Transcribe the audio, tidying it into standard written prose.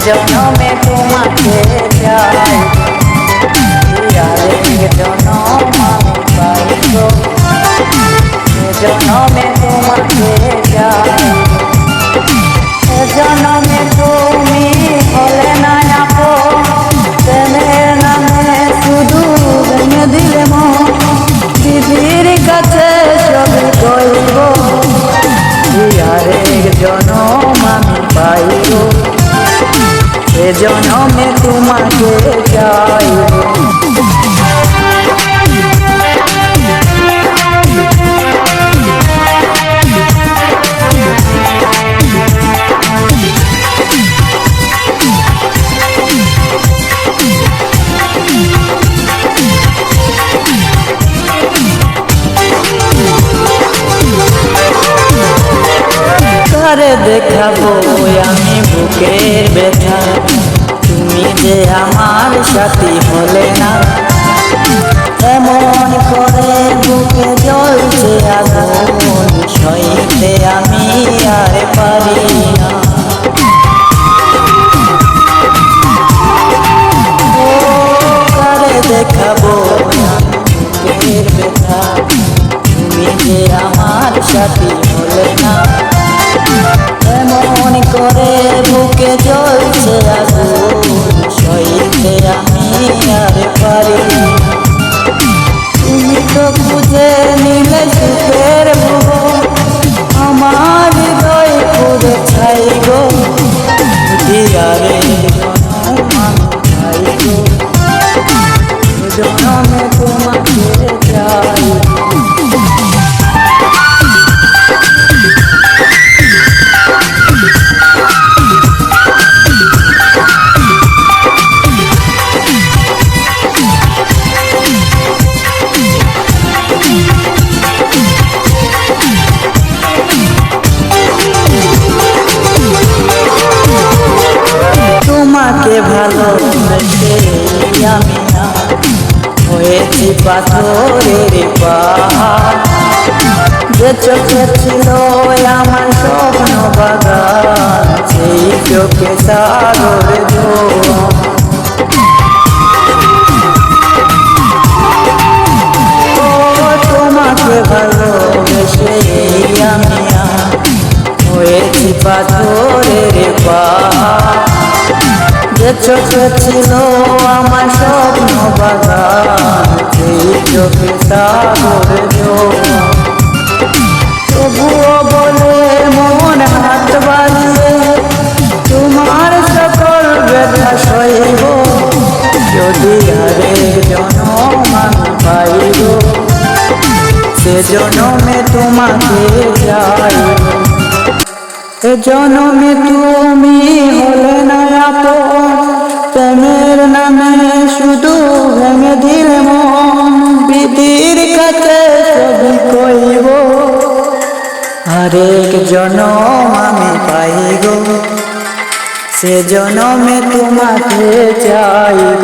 জনমে তোমাকে চাই, আরেক জনম আমি পাইব, এ জনমে তোমাকে চাই। এ জনমে তুমি হলে না আপন, প্রেমের নামে শুধু ভেঙে দিলে মন। দিদির কাছে সবই কইব, আরেক জনম আমি পাইব, এ জনমে তোমাকে চাইব। কারে দেখাবো আমি বুকের ব্যথা, তুমি যে আমার সাথী হলে না। এমন করে বুকে জ্বলছে আগুন, সইতে আমি আর পারি না। ও কারে দেখাবো বুকের ব্যথা, তুমি যে আমার সাথী হলে না। এমন করে বুকে জ্বলছে আগুন, সইতে আমি আর পারি। তুমি তো খুঁজে নিলে সুখের ভুবন, আমার হৃদয় পুরো ছাই গো। আরেক জনম আমি পাইব, এ জনমে তোমাকে চাই। তোমাকে ভালোবেসে আমি না হয়েছি পাথরের পাহাড়। যে চোখে ছিল আমার স্বপ্ন বাগান, সেই চোখে সাগর জোয়ার। ও তোমাকে ভালোবেসে আমি না হয়েছি পাথরের পাহাড়। যে চোখে ছিল আমার স্বপ্ন বাগান, সেই চোখে সাগর জোয়ার। তবুও বলে মন হাত বাড়িয়ে তোমার সকল ব্যথা সইব, যদি আরেক জনম আমি পাইব, সে জনমে তোমাকে চাইব। এ জনমে তুমি হলে না আপন, প্রেমের নামে শুধু ভেঙে দিলে মন। বিধির কাছে সবই কইব, আরেক জনম আমি পাইব, সে জনমে তোমাকে চাইব।